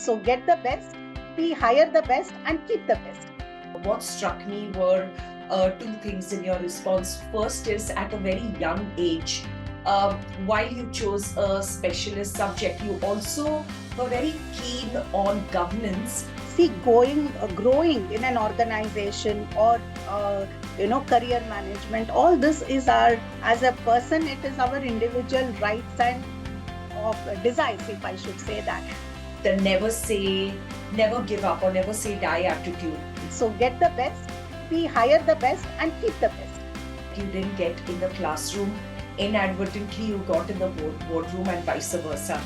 So get the best, we hire the best and keep the best. What struck me were two things in your response. First is at a very young age, while you chose a specialist subject, you also were very keen on governance. See, growing in an organization or career management, all this is our, as a person, it is our individual rights and of desires, if I should say that. The never give up or never say die attitude. So get the best, we hire the best and keep the best. You didn't get in the classroom, inadvertently you got in the boardroom and vice versa.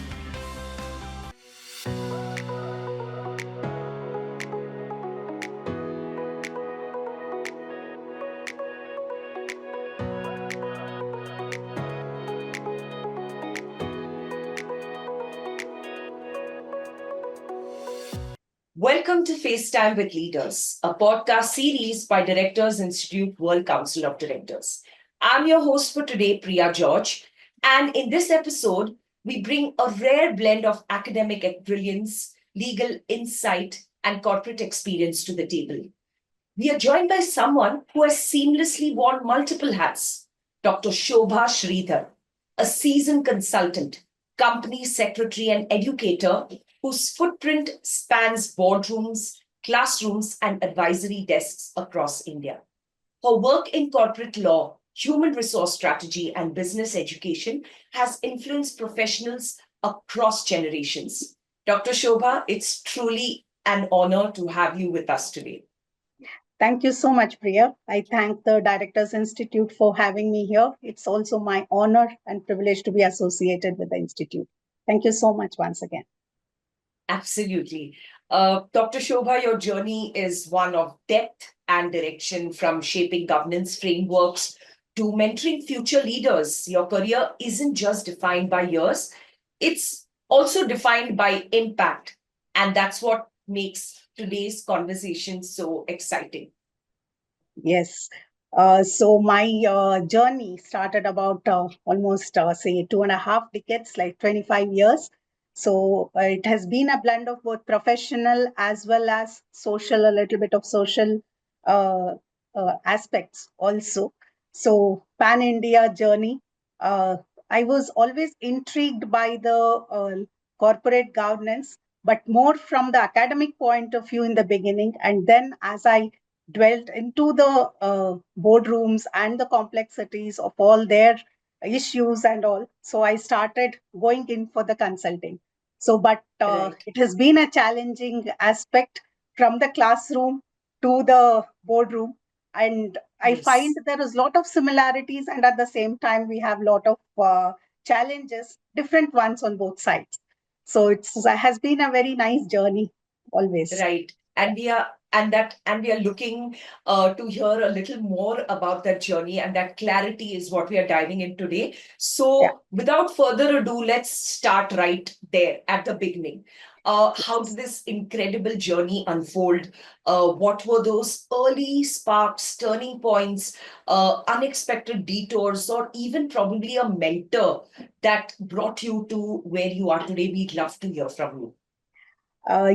Welcome to FaceTime with Leaders, a podcast series by Directors Institute World Council of Directors. I'm your host for today, Priya George, and in this episode, we bring a rare blend of academic brilliance, legal insight, and corporate experience to the table. We are joined by someone who has seamlessly worn multiple hats, Dr. Shobha Shridhar, a seasoned consultant, company secretary, and educator whose footprint spans boardrooms, classrooms, and advisory desks across India. Her work in corporate law, human resource strategy, and business education has influenced professionals across generations. Dr. Shobha, it's truly an honor to have you with us today. Thank you so much, Priya. I thank the Directors Institute for having me here. It's also my honor and privilege to be associated with the Institute. Thank you so much once again. Absolutely. Dr. Shobha, your journey is one of depth and direction, from shaping governance frameworks to mentoring future leaders. Your career isn't just defined by years, it's also defined by impact. And that's what makes today's conversation so exciting. Yes. So my journey started about almost, say, 2.5 decades, like 25 years. So it has been a blend of both professional as well as social, a little bit of social uh, aspects also. So pan-India journey. Uh, I was always intrigued by the corporate governance, but more from the academic point of view in the beginning. And then as I dwelt into the boardrooms and the complexities of all their issues and all. So I started going in for the consulting. So, but Right. it has been a challenging aspect from the classroom to the boardroom. And I find Yes. there is a lot of similarities, and at the same time, we have a lot of challenges, different ones on both sides. So it has been a very nice journey always. Right. And we are looking to hear a little more about that journey, and that clarity is what we are diving in today. Yeah. So without further ado, let's start right there at the beginning. How did this incredible journey unfold? What were those early sparks, turning points, unexpected detours, or even probably a mentor that brought you to where you are today? We'd love to hear from you.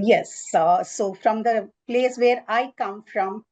Yes. So from the place where I come from,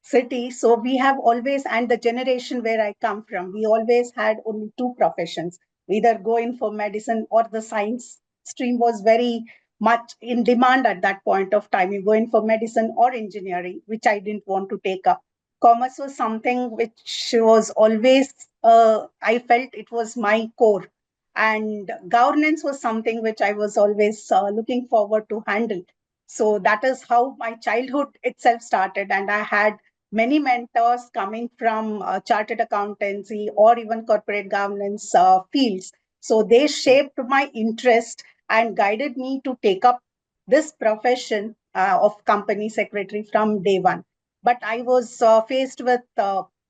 city, so we have always, and the generation where I come from, we always had only two professions, either go in for medicine or the science stream was very much in demand at that point of time. You go in for medicine or engineering, which I didn't want to take up. Commerce was something which was always, I felt it was my core, and governance was something which I was always looking forward to handle. So that is how my childhood itself started, and I had many mentors coming from chartered accountancy or even corporate governance fields. So they shaped my interest and guided me to take up this profession of company secretary from day one. But I was faced with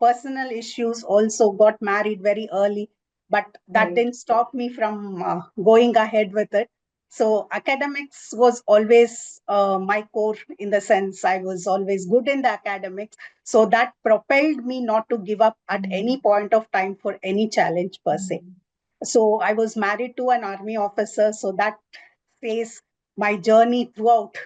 personal issues, also got married very early, but that Right. didn't stop me from going ahead with it. So academics was always my core, in the sense I was always good in the academics. So that propelled me not to give up at any point of time for any challenge per se. So I was married to an army officer. So that phase my journey throughout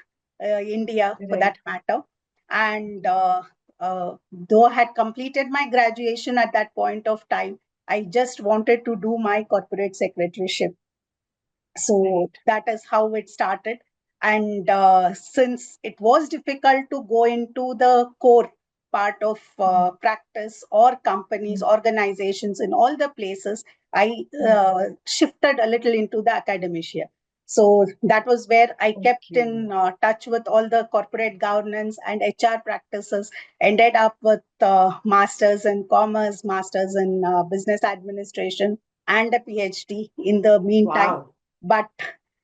India, for that Right. matter. And though I had completed my graduation at that point of time, I just wanted to do my corporate secretaryship. So Right. that is how it started. And since it was difficult to go into the core part of practice or companies, Mm. organizations in all the places, I Mm. shifted a little into the academia. So that was where I kept Okay. in touch with all the corporate governance and HR practices, ended up with masters in commerce, masters in business administration, and a PhD in the meantime. Wow. But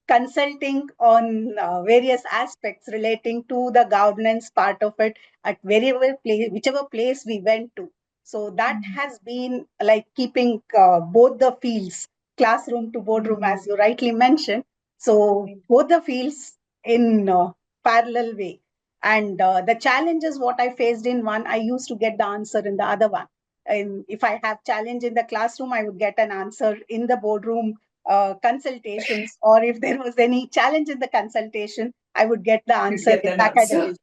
consulting on various aspects relating to the governance part of it at wherever place, whichever place we went to. So that Mm. has been like keeping both the fields, classroom to boardroom, Mm. as you rightly mentioned. So Right. both the fields in parallel way. And the challenge is what I faced in one, I used to get the answer in the other one. And if I have challenge in the classroom, I would get an answer in the boardroom consultations, or if there was any challenge in the consultation, I would get the You answer get in an answer. academics.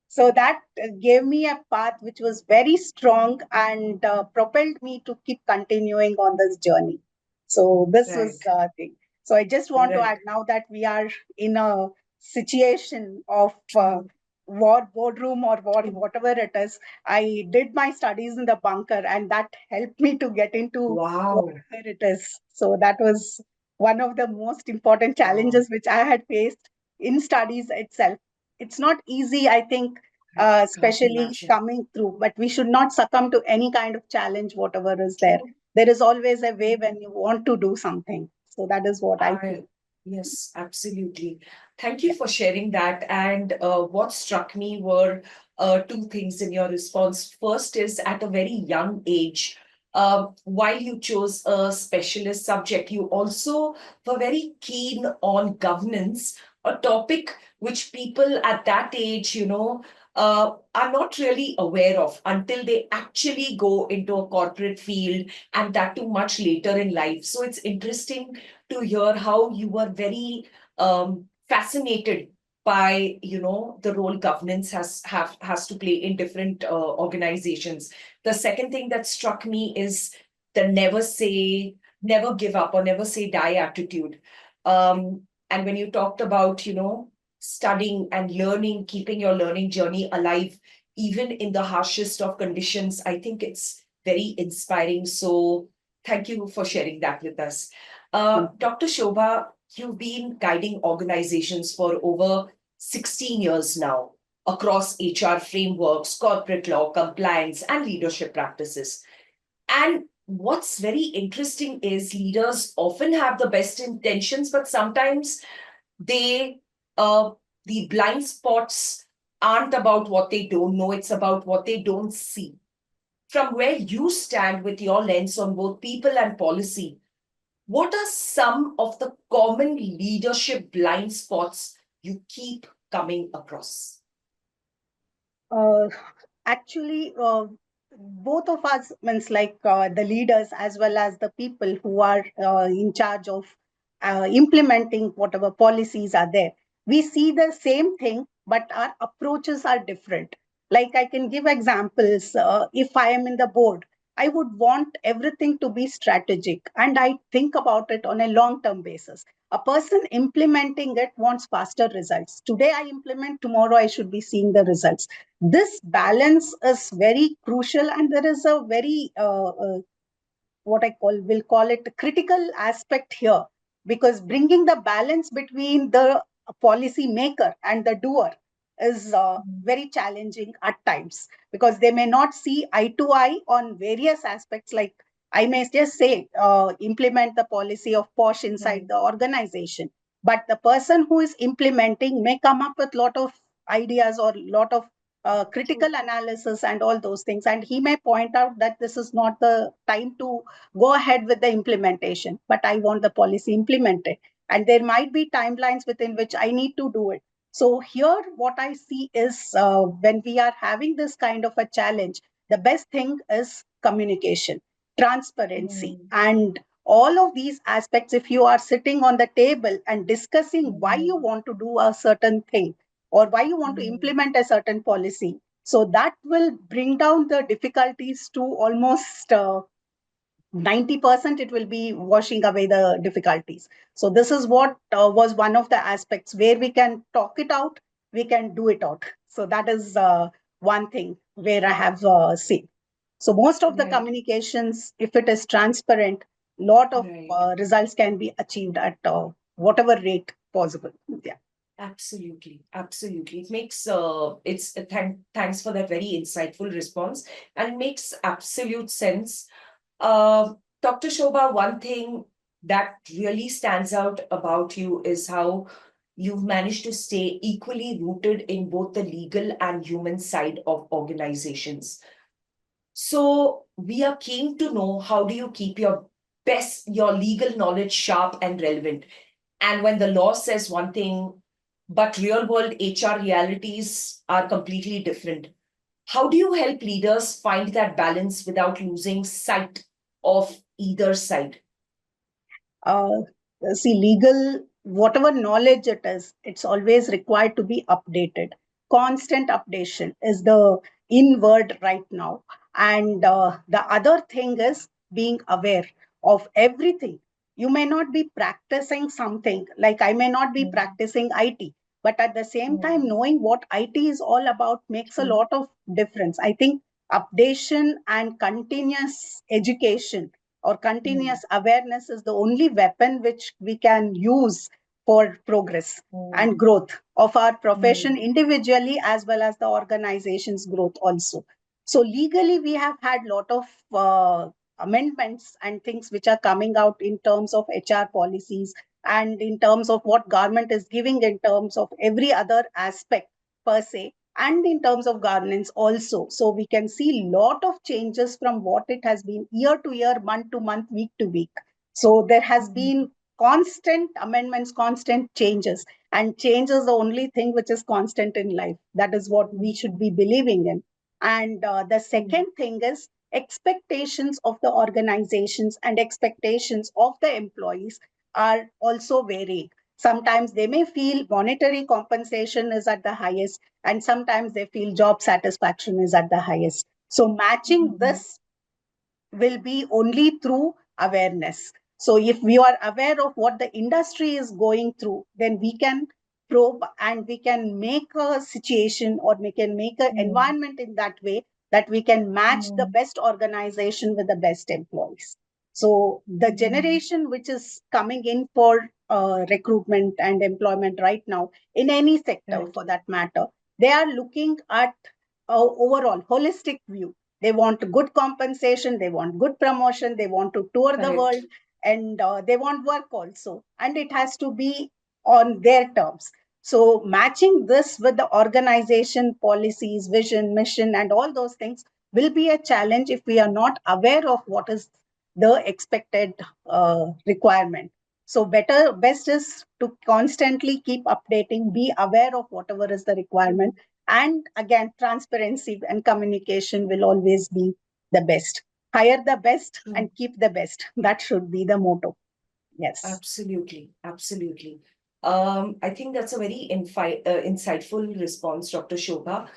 So that gave me a path which was very strong and propelled me to keep continuing on this journey. So this was Right. the thing. So I just want to Right. add, now that we are in a situation of True. war boardroom or war, True. whatever it is, I did my studies in the bunker, and that helped me to get into Wow. whatever it is. So that was one of the most important Wow. challenges which I had faced in studies itself. It's not easy, I think, I can't especially imagine. coming through, but we should not succumb to any kind of challenge, whatever is there. True. There is always a way when you want to do something. So that is what I I, feel. yes, absolutely. Thank you Yeah. for sharing that. And what struck me were two things in your response. First is at a very young age, while you chose a specialist subject, you also were very keen on governance, a topic which people at that age, are not really aware of until they actually go into a corporate field, and that too much later in life. So it's interesting to hear how you were very fascinated by the role governance has to play in different organizations. The second thing that struck me is the never give up or never say die attitude. And when you talked about studying and learning, keeping your learning journey alive even in the harshest of conditions, I think it's very inspiring. So thank you for sharing that with us. Dr. Shobha, you've been guiding organizations for over 16 years now across HR frameworks, corporate law, compliance, and leadership practices. And what's very interesting is leaders often have the best intentions, but sometimes they, uh, the blind spots aren't about what they don't know, it's about what they don't see. From where you stand with your lens on both people and policy, what are some of the common leadership blind spots you keep coming across? Uh, Actually, both of us, means like the leaders as well as the people who are in charge of implementing whatever policies are there, we see the same thing, but our approaches are different. Like I can give examples. If I am in the board, I would want everything to be strategic, and I think about it on a long term basis. A person implementing it wants faster results. Today I implement, tomorrow I should be seeing the results. This balance is very crucial, and there is a very what I call, will call it critical aspect here, because bringing the balance between the policy maker and the doer is very challenging at times, because they may not see eye to eye on various aspects. Like I may just say, implement the policy of posh inside Right. the organization, but the person who is implementing may come up with lot of ideas or lot of True. critical analysis and all those things, and he may point out that this is not the time to go ahead with the implementation, but I want the policy implemented. And there might be timelines within which I need to do it. So, here, what I see is when we are having this kind of a challenge, the best thing is communication, transparency, Mm. and all of these aspects, if you are sitting on the table and discussing why you want to do a certain thing or why you want to implement a certain policy, so that will bring down the difficulties to almost 90%. It will be washing away the difficulties. So this is what was one of the aspects where we can talk it out, we can do it out. So that is one thing where I have seen. So most of the Right. communications, if it is transparent, lot of Right. results can be achieved at whatever rate possible. Yeah. Absolutely, absolutely. It makes thanks for that very insightful response, and makes absolute sense. Dr. Shobha, one thing that really stands out about you is how you've managed to stay equally rooted in both the legal and human side of organizations. So we are keen to know, how do you keep your legal knowledge sharp and relevant? And when the law says one thing, but real world HR realities are completely different, how do you help leaders find that balance without losing sight of either side? uh, See, legal, whatever knowledge it is, it's always required to be updated. Constant updation is the in word right now. And the other thing is being aware of everything. You may not be practicing something, like I may not be practicing IT, but at the same time, knowing what IT is all about makes a True. lot of difference. I think updation and continuous education or continuous awareness is the only weapon which we can use for progress and growth of our profession individually as well as the organization's growth also. So legally we have had lot of amendments and things which are coming out in terms of HR policies and in terms of what government is giving in terms of every other aspect per se, and in terms of governance also. So we can see lot of changes from what it has been year to year, month to month, week to week. So there has been constant amendments, constant changes, and change is the only thing which is constant in life. That is what we should be believing in. And the second thing is expectations of the organizations and expectations of the employees are also varying. Sometimes they may feel monetary compensation is at the highest, and sometimes they feel job satisfaction is at the highest. So matching this will be only through awareness. So if we are aware of what the industry is going through, then we can probe and we can make a situation, or we can make an environment in that way that we can match the best organization with the best employees. So the generation which is coming in for recruitment and employment right now, in any sector Right. for that matter, they are looking at overall holistic view. They want good compensation, they want good promotion, they want to tour the world, Correct. and they want work also. And it has to be on their terms. So, matching this with the organization policies, vision, mission, and all those things will be a challenge if we are not aware of what is the expected requirement. So, best is to constantly keep updating, be aware of whatever is the requirement, and again, transparency and communication will always be the best. Hire the best True. and keep the best. That should be the motto. Yes. Absolutely, absolutely. I think that's a very insightful response, Dr. Shobha.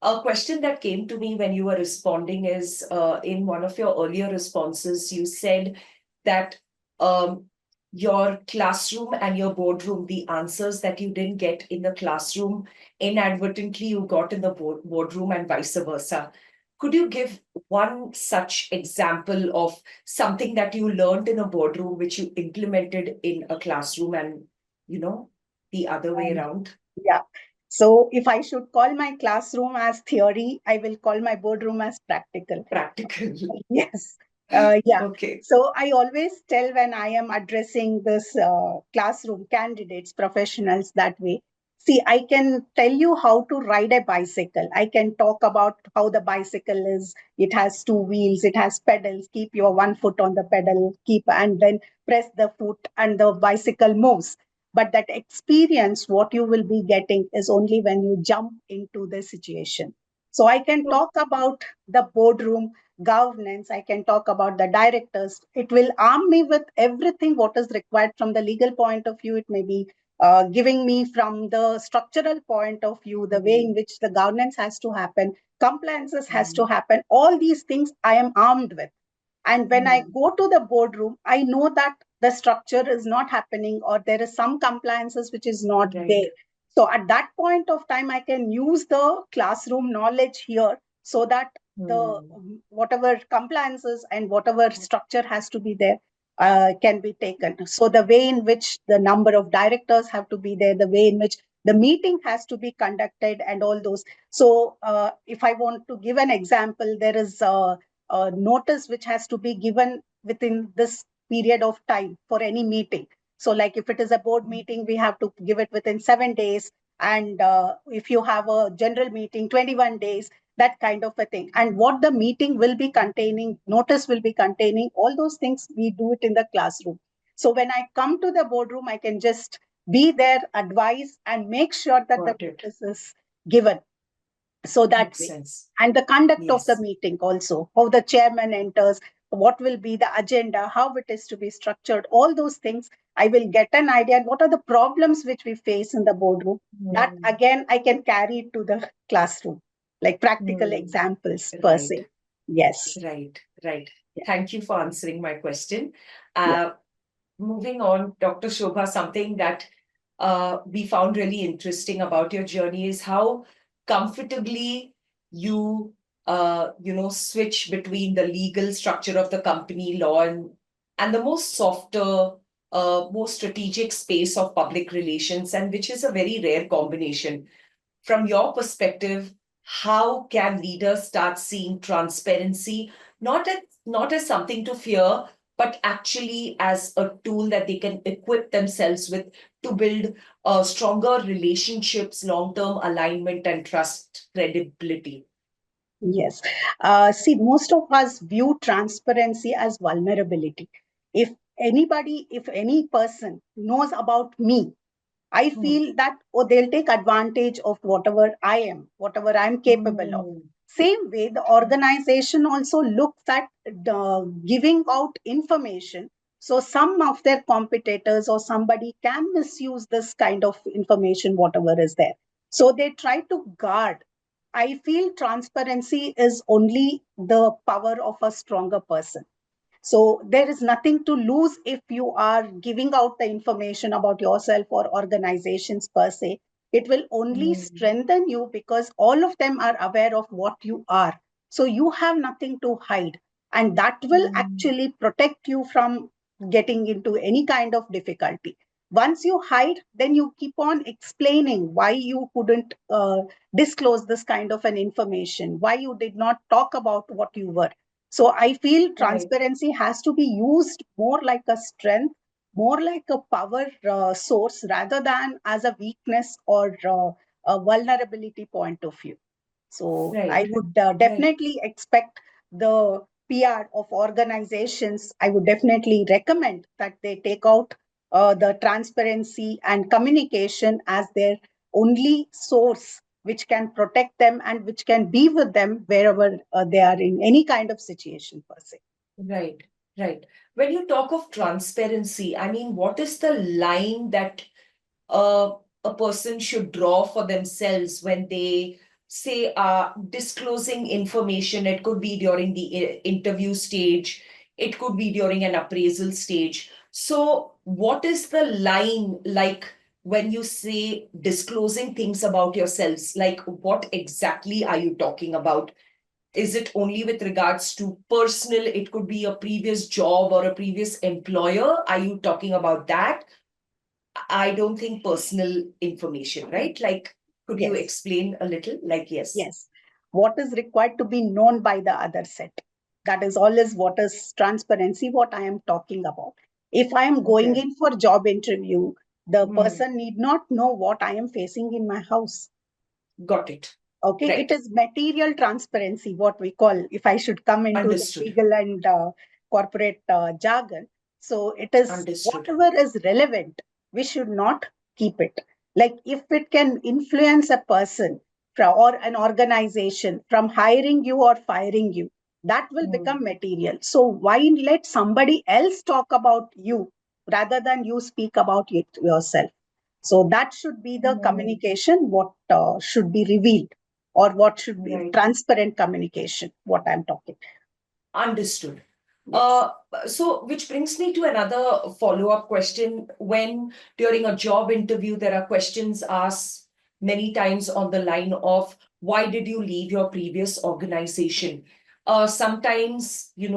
A question that came to me when you were responding is, in one of your earlier responses, you said that um, your classroom and your boardroom, the answers that you didn't get in the classroom, inadvertently you got in the boardroom, and vice versa. Could you give one such example of something that you learned in a boardroom which you implemented in a classroom, and you know, the other way Um, around? yeah. So if I should call my classroom as theory, I will call my boardroom as practical. Practical. Yes. Yeah. Okay. So I always tell when I am addressing this classroom candidates, professionals that way. See, I can tell you how to ride a bicycle. I can talk about how the bicycle is. It has two wheels, it has pedals. Keep your one foot on the pedal, keep and then press the foot, and the bicycle moves. But that experience, what you will be getting, is only when you jump into the situation. So I can talk about the boardroom, governance, I can talk about the directors. It will arm me with everything what is required from the legal point of view. It may be giving me from the structural point of view, the way in which the governance has to happen, compliances has to happen. All these things I am armed with. And when I go to the boardroom, I know that the structure is not happening or there is some compliances which is not there. So at that point of time, I can use the classroom knowledge here so that the whatever compliances and whatever structure has to be there can be taken. So the way in which the number of directors have to be there, the way in which the meeting has to be conducted and all those. So if I want to give an example, there is a notice which has to be given within this period of time for any meeting. So like if it is a board meeting, we have to give it within 7 days. And if you have a general meeting, 21 days, that kind of a thing. And what the meeting will be containing, notice will be containing, all those things we do it in the classroom. So when I come to the boardroom, I can just be there, advise, and make sure that the notice is given. So that way. And the conduct of the meeting also, how the chairman enters, what will be the agenda, how it is to be structured, all those things, I will get an idea. And what are the problems which we face in the boardroom? That again, I can carry it to the classroom, like practical examples per se. Yes. Right. Yeah. Thank you for answering my question. Yeah. Moving on, Dr. Shobha, something that we found really interesting about your journey is how comfortably you switch between the legal structure of the company law and the most softer, more strategic space of public relations, and which is a very rare combination. From your perspective, how can leaders start seeing transparency not as something to fear, but actually as a tool that they can equip themselves with to build stronger relationships, long-term alignment, and trust, credibility? Yes. See, most of us view transparency as vulnerability. If if any person knows about me, I feel that they'll take advantage of whatever I am, whatever I'm capable of. Same way, the organization also looks at giving out information. So some of their competitors or somebody can misuse this kind of information, whatever is there. So they try to guard. I feel transparency is only the power of a stronger person. So there is nothing to lose if you are giving out the information about yourself or organizations per se. It will only strengthen you because all of them are aware of what you are. So you have nothing to hide. And that will actually protect you from getting into any kind of difficulty. Once you hide, then you keep on explaining why you couldn't disclose this kind of an information, why you did not talk about what you were. So I feel transparency has to be used more like a strength, more like a power source rather than as a weakness or a vulnerability point of view. So I would definitely expect the PR of organizations, I would definitely recommend that they take out the transparency and communication as their only source which can protect them and which can be with them wherever they are in any kind of situation per se. Right, right. When you talk of transparency, I mean, what is the line that uh, a person should draw for themselves when they say disclosing information? It could be during the interview stage, it could be during an appraisal stage. So what is the line like when you say disclosing things about yourselves? Like, what exactly are you talking about? Is it only with regards to personal? It could be a previous job or a previous employer. Are you talking about that? I don't think personal information, right? Like, could you Yes. explain a little? Like, yes. Yes. What is required to be known by the other set? That is always what is transparency, what I am talking about. If I am going Okay. in for job interview, the person need not know what I am facing in my house. Got it. Okay, it Right. is material transparency, what we call, if I should come into the Understood. legal and corporate jargon. So it is Understood. whatever is relevant, we should not keep it. Like if it can influence a person or an organization from hiring you or firing you, That will Hmm. become material. So why let somebody else talk about you rather than you speak about it yourself? So that should be the Hmm. communication, what should be revealed, or what should be Right. transparent communication, what I'm talking. Understood. Yes. Uh, so, which brings me to another follow-up question. When during a job interview, there are questions asked many times on the line of why did you leave your previous organization? Sometimes, the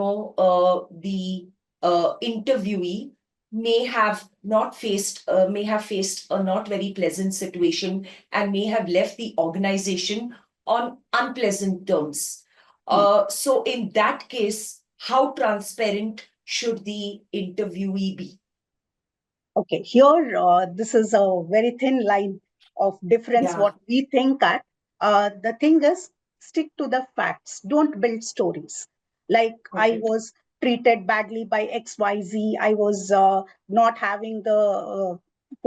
interviewee may have faced a not very pleasant situation and may have left the organization on unpleasant terms. Hmm. So in that case, how transparent should the interviewee be? Okay, here this is a very thin line of difference Yeah. what we think at. The thing is, stick to the facts. Don't build stories. Like I Perfect. was treated badly by XYZ. I was not having the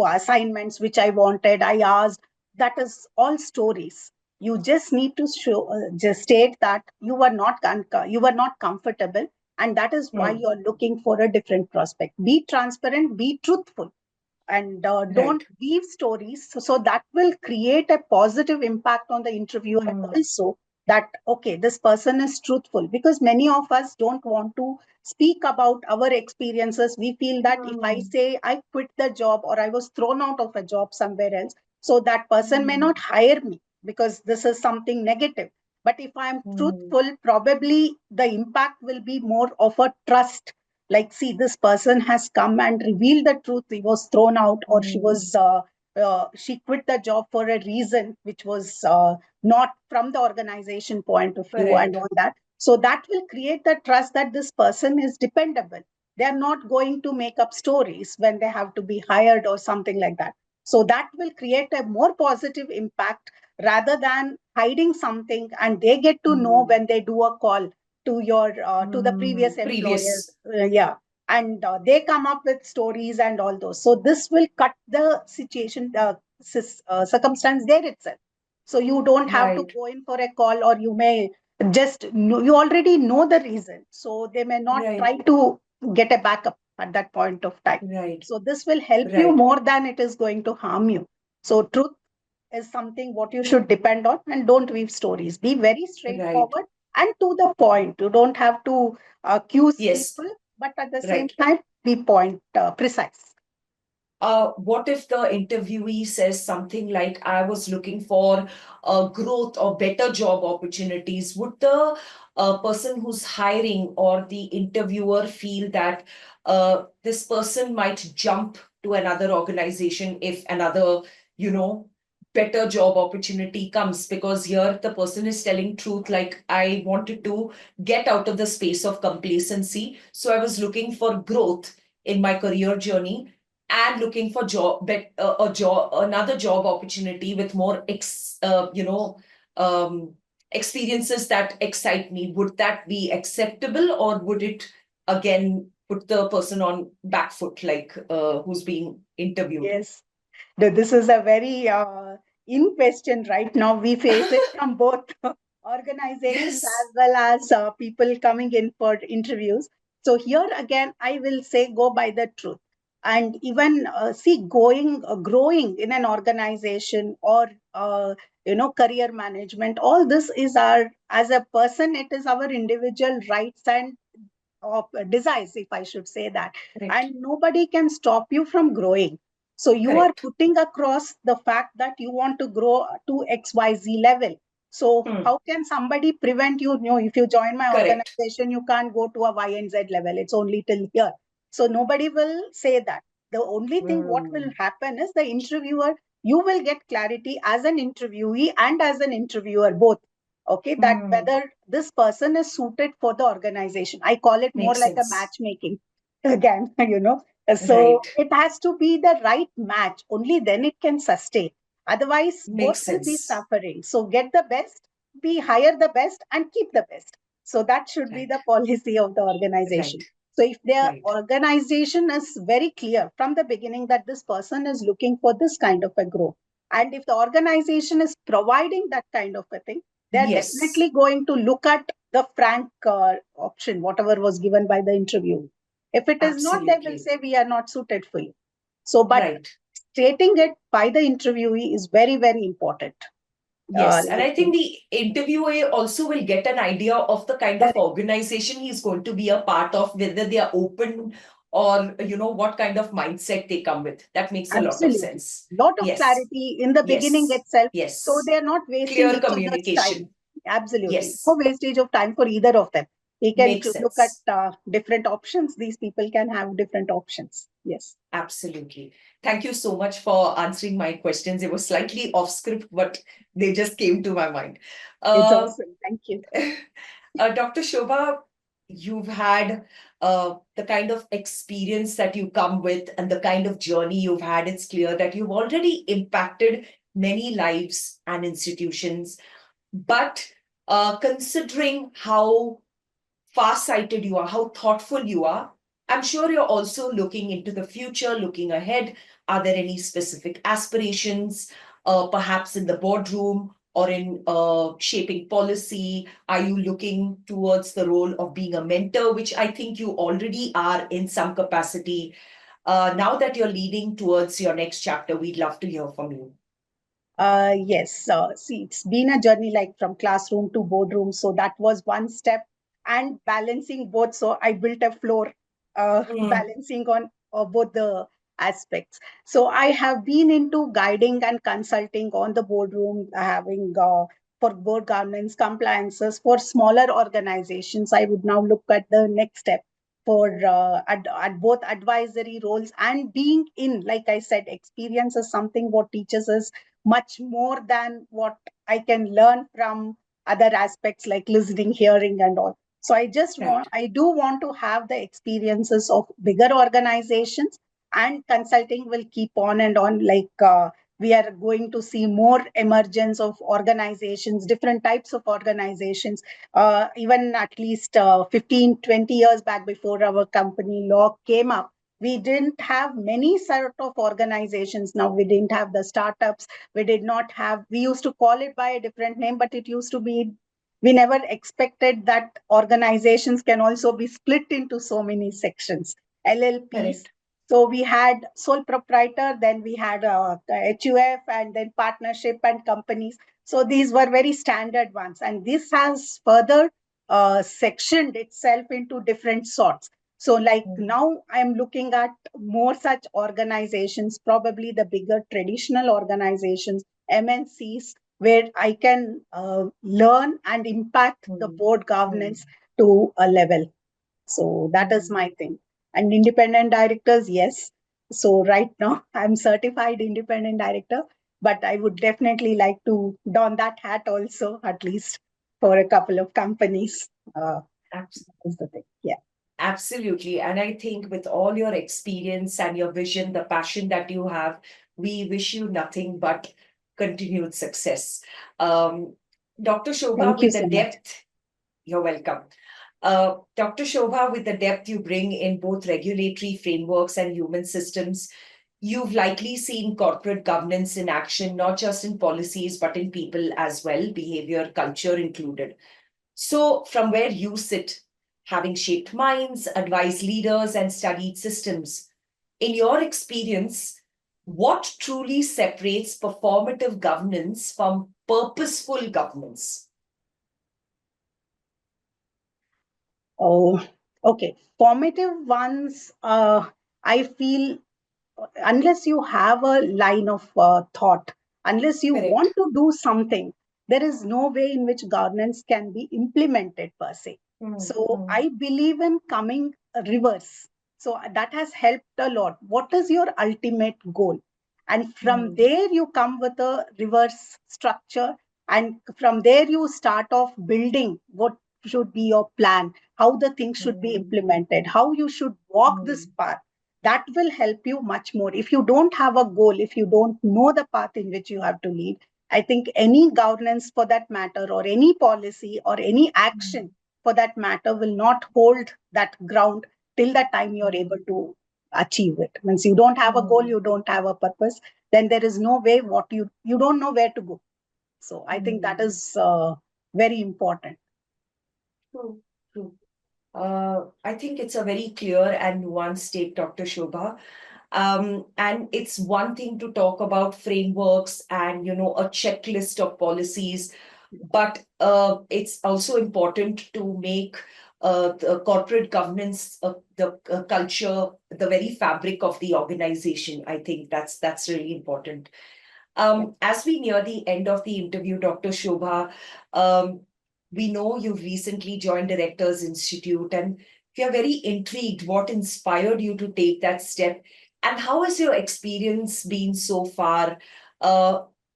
assignments which I wanted. I asked. That is all stories. You just need to show, just state that you were you were not comfortable, and that is why Hmm. you are looking for a different prospect. Be transparent, be truthful, and don't Right. weave stories. So that will create a positive impact on the interviewer Hmm. also, that okay, this person is truthful, because many of us don't want to speak about our experiences. We feel that if I Hmm. say I quit the job or I was thrown out of a job somewhere else, so that person may Hmm. not hire me because this is something negative. But if I'm Hmm. truthful, probably the impact will be more of a trust, like, see, this person has come and revealed the truth. He was thrown out, or Hmm. she quit the job for a reason which was not from the organization point of view, and Correct. all that. So that will create the trust that this person is dependable. They are not going to make up stories when they have to be hired or something like that. So that will create a more positive impact rather than hiding something, and they get to know Hmm. when they do a call to your to the Hmm. previous employer. Previous. Yeah, and they come up with stories and all those. So this will cut the situation, circumstance there itself. So you don't have to Right. go in for a call, or you may just know, you already know the reason, so they may not Right. try to get a backup at that point of time. Right. So this will help you Right. more than it is going to harm you. So truth is something what you should depend on, and don't weave stories. Be very Right. straightforward and to the point. You don't have to accuse Yes. people, but at the same Right. time, be point precise. What if the interviewee says something like, I was looking for growth or better job opportunities? Would the person who's hiring or the interviewer feel that this person might jump to another organization if another, you know, better job opportunity comes? Because here the person is telling truth, like, I wanted to get out of the space of complacency. So I was looking for growth in my career journey and looking for a job, another job opportunity with more um, experiences that excite me. Would that be acceptable, or would it again put the person on back foot, like who's being interviewed? Yes. This is a very in question right now. We face it from both organizations as Yes. well as people coming in for interviews. So here again, I will say go by the truth, and even see, going growing in an organization, or career management. All this is our, as a person, it is our individual rights and of desires, if I should say that. Correct. And nobody can stop you from growing. So you are Correct. putting across the fact that you want to grow to XYZ level. So Hmm. how can somebody prevent you? If you join my Correct. organization, you can't go to a Y and Z level. It's only till here. So nobody will say that. The only thing what will Hmm. happen is the interviewer, you will get clarity as an interviewee and as an interviewer both. Okay, that Hmm. whether this person is suited for the organization. I call it more Makes like a sense. matchmaking again. So Right. it has to be the right match, only then it can sustain. Otherwise both Makes will be sense. suffering. So get the best, be hire the best, and keep the best. So that should be Right. the policy of the Right. organization. So if their Right. organization is very clear from the beginning that this person is looking for this kind of a growth, and if the organization is providing that kind of a thing, they are Yes. definitely going to look at the frank option, whatever was given by the interview. If it is not, they will Absolutely. say we are not suited for you. So, but Right. stating it by the interviewee is very, very important. Yes, and Like, I think the interviewer also will get an idea of the kind of correct. organization he's going to be a part of, whether they are open or, what kind of mindset they come with. That makes a lot of Absolutely. sense. Lot of Yes, clarity in the beginning yes, itself. So yes. they are not wasting Clear each other's time. communication. Absolutely. No Yes, wastage of time for either of them. We can makes look at sense. different options. These people can have different options. Yes. Absolutely. Thank you so much for answering my questions. They were slightly off script, but they just came to my mind. It's Uh, awesome. Thank you. Dr. Shobha, you've had the kind of experience that you come with and the kind of journey you've had. It's clear that you've already impacted many lives and institutions. But considering how far-sighted you are, how thoughtful you are, I'm sure you're also looking into the future, looking ahead. Are there any specific aspirations, perhaps in the boardroom or in shaping policy? Are you looking towards the role of being a mentor, which I think you already are in some capacity? Now that you're leading towards your next chapter, we'd love to hear from you. Yes. See, it's been a journey like from classroom to boardroom. So that was one step, and balancing both. So I built a floor, Mm, balancing on both the aspects. So I have been into guiding and consulting on the boardroom, having for board governance compliances for smaller organizations. I would now look at the next step for at both advisory roles and being in, like I said, experience is something what teaches us much more than what I can learn from other aspects like listening, hearing, and all. So right. I do want to have the experiences of bigger organizations, and consulting will keep on and on. Like we are going to see more emergence of organizations, different types of organizations. Even at least 15, 20 years back before our company law came up, we didn't have many sort of organizations. Now we didn't have the startups, we did not have, we used to call it by a different name, but it used to be, we never expected that organizations can also be split into so many sections, LLPs. Correct. So we had sole proprietor, then we had HUF, and then partnership and companies. So these were very standard ones, and this has further sectioned itself into different sorts. So, like Mm, now, I'm looking at more such organizations, probably the bigger traditional organizations, MNCs, where I can learn and impact the mm, board mm, governance to a level. So, that is mm. my thing. And independent directors, yes. So, right now, I'm certified independent director, but I would definitely like to don that hat also, at least for a couple of companies. Is the thing. Yeah. Absolutely. And I think with all your experience and your vision, the passion that you have, we wish you nothing but continued success. Um, Dr. Shobha, Thank you with the so much. depth, you're welcome. Dr. Shobha, with the depth you bring in both regulatory frameworks and human systems, you've likely seen corporate governance in action, not just in policies, but in people as well, behavior, culture included. So, from where you sit, having shaped minds, advised leaders, and studied systems, in your experience, what truly separates performative governance from purposeful governance? Oh, okay. Formative ones, I feel, unless you have a line of thought, unless you want Correct. to do something, there is no way in which governance can be implemented per se. Hmm, So hmm, I believe in coming reverse. So that has helped a lot. What is your ultimate goal? And from hmm, there, you come with a reverse structure. And from there, you start off building what should be your plan, how the things should be hmm, implemented, how you should walk this hmm, path. That will help you much more. If you don't have a goal, if you don't know the path in which you have to lead, I think any governance for that matter, or any policy, or any hmm, action for that matter, will not hold that ground till the time you're able hmm, to achieve it. Once you don't have a goal, hmm, you don't have a purpose, then there is no way, what you don't know where to go. So I think that hmm. is very important. True, true. I think it's a very clear and nuanced take, Dr. Shobha. And it's one thing to talk about frameworks and, a checklist of policies, but it's also important to make the corporate governance, the culture, the very fabric of the organization. I think that's really important. As we near the end of the interview, Dr. Shobha, um, we know you've recently joined Directors Institute, and we are very intrigued what inspired you to take that step, and how has your experience been so far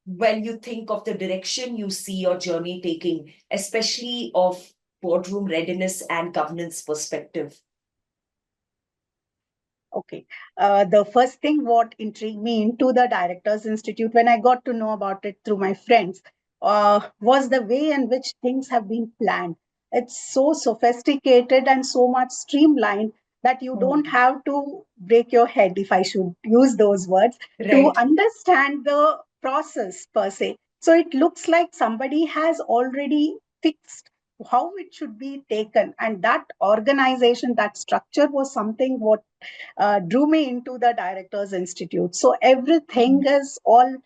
when you think of the direction you see your journey taking, especially of boardroom readiness and governance perspective? Okay. The first thing what intrigued me into the Directors Institute when I got to know about it through my friends was the way in which things have been planned. It's so sophisticated and so much streamlined that you don't Hmm. have to break your head, if I should use those words, to Right, understand the process per se. So it looks like somebody has already fixed how it should be taken. And that organization, that structure was something what drew me into the Directors Institute. So everything is all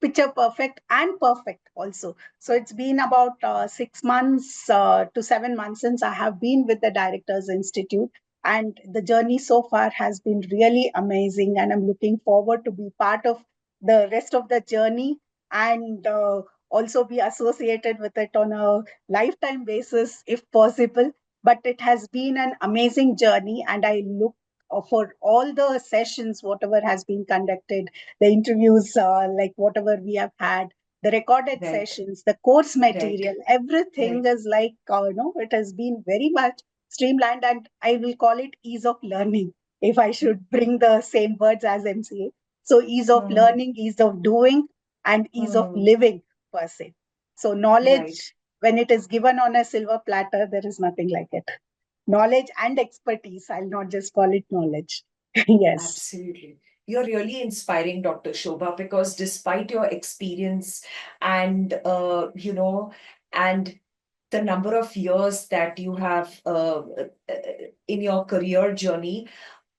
picture perfect and perfect also. So it's been about 6 months to 7 months since I have been with the Directors Institute. And the journey so far has been really amazing. And I'm looking forward to be part of the rest of the journey and also be associated with it on a lifetime basis if possible. But it has been an amazing journey, and I look for all the sessions, whatever has been conducted, the interviews, like whatever we have had, the recorded right, sessions, the course right, material, everything right. is like, it has been very much streamlined, and I will call it ease of learning, if I should bring the same words as MCA. So, ease of Hmm. learning, ease of doing, and ease of Hmm. living, per se. So, Right. knowledge, when it is given on a silver platter, there is nothing like it. Knowledge and expertise. I'll not just call it knowledge. Yes. Absolutely. You're really inspiring, Dr. Shobha, because despite your experience and, and the number of years that you have in your career journey,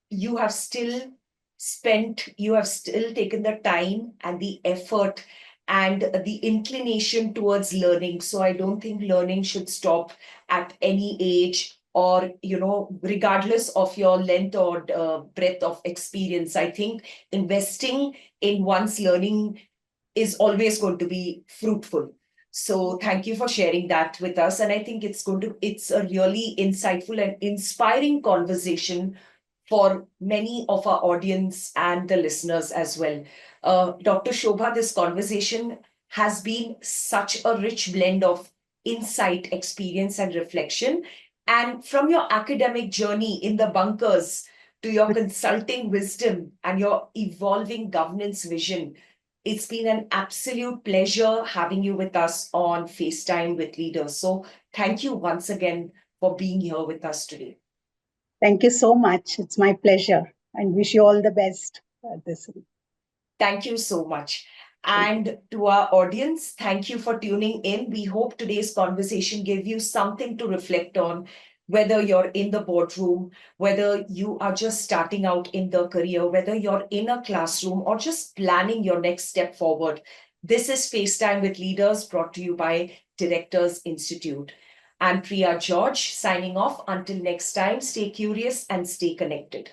you have still taken the time and the effort and the inclination towards learning. So I don't think learning should stop at any age, or regardless of your length or breadth of experience. I think investing in one's learning is always going to be fruitful. So thank you for sharing that with us. And I think it's a really insightful and inspiring conversation for many of our audience and the listeners as well. Dr. Shobha, this conversation has been such a rich blend of insight, experience, and reflection. And from your academic journey in the bunkers to your consulting wisdom and your evolving governance vision, it's been an absolute pleasure having you with us on FaceTime with Leaders. So thank you once again for being here with us today. Thank you so much. It's my pleasure and wish you all the best at this. Thank you so much. Thank you. And to our audience, thank you for tuning in. We hope today's conversation gave you something to reflect on, whether you're in the boardroom, whether you are just starting out in the career, whether you're in a classroom or just planning your next step forward. This is FaceTime with Leaders brought to you by Directors Institute. I'm Priya George signing off. Until next time, stay curious and stay connected.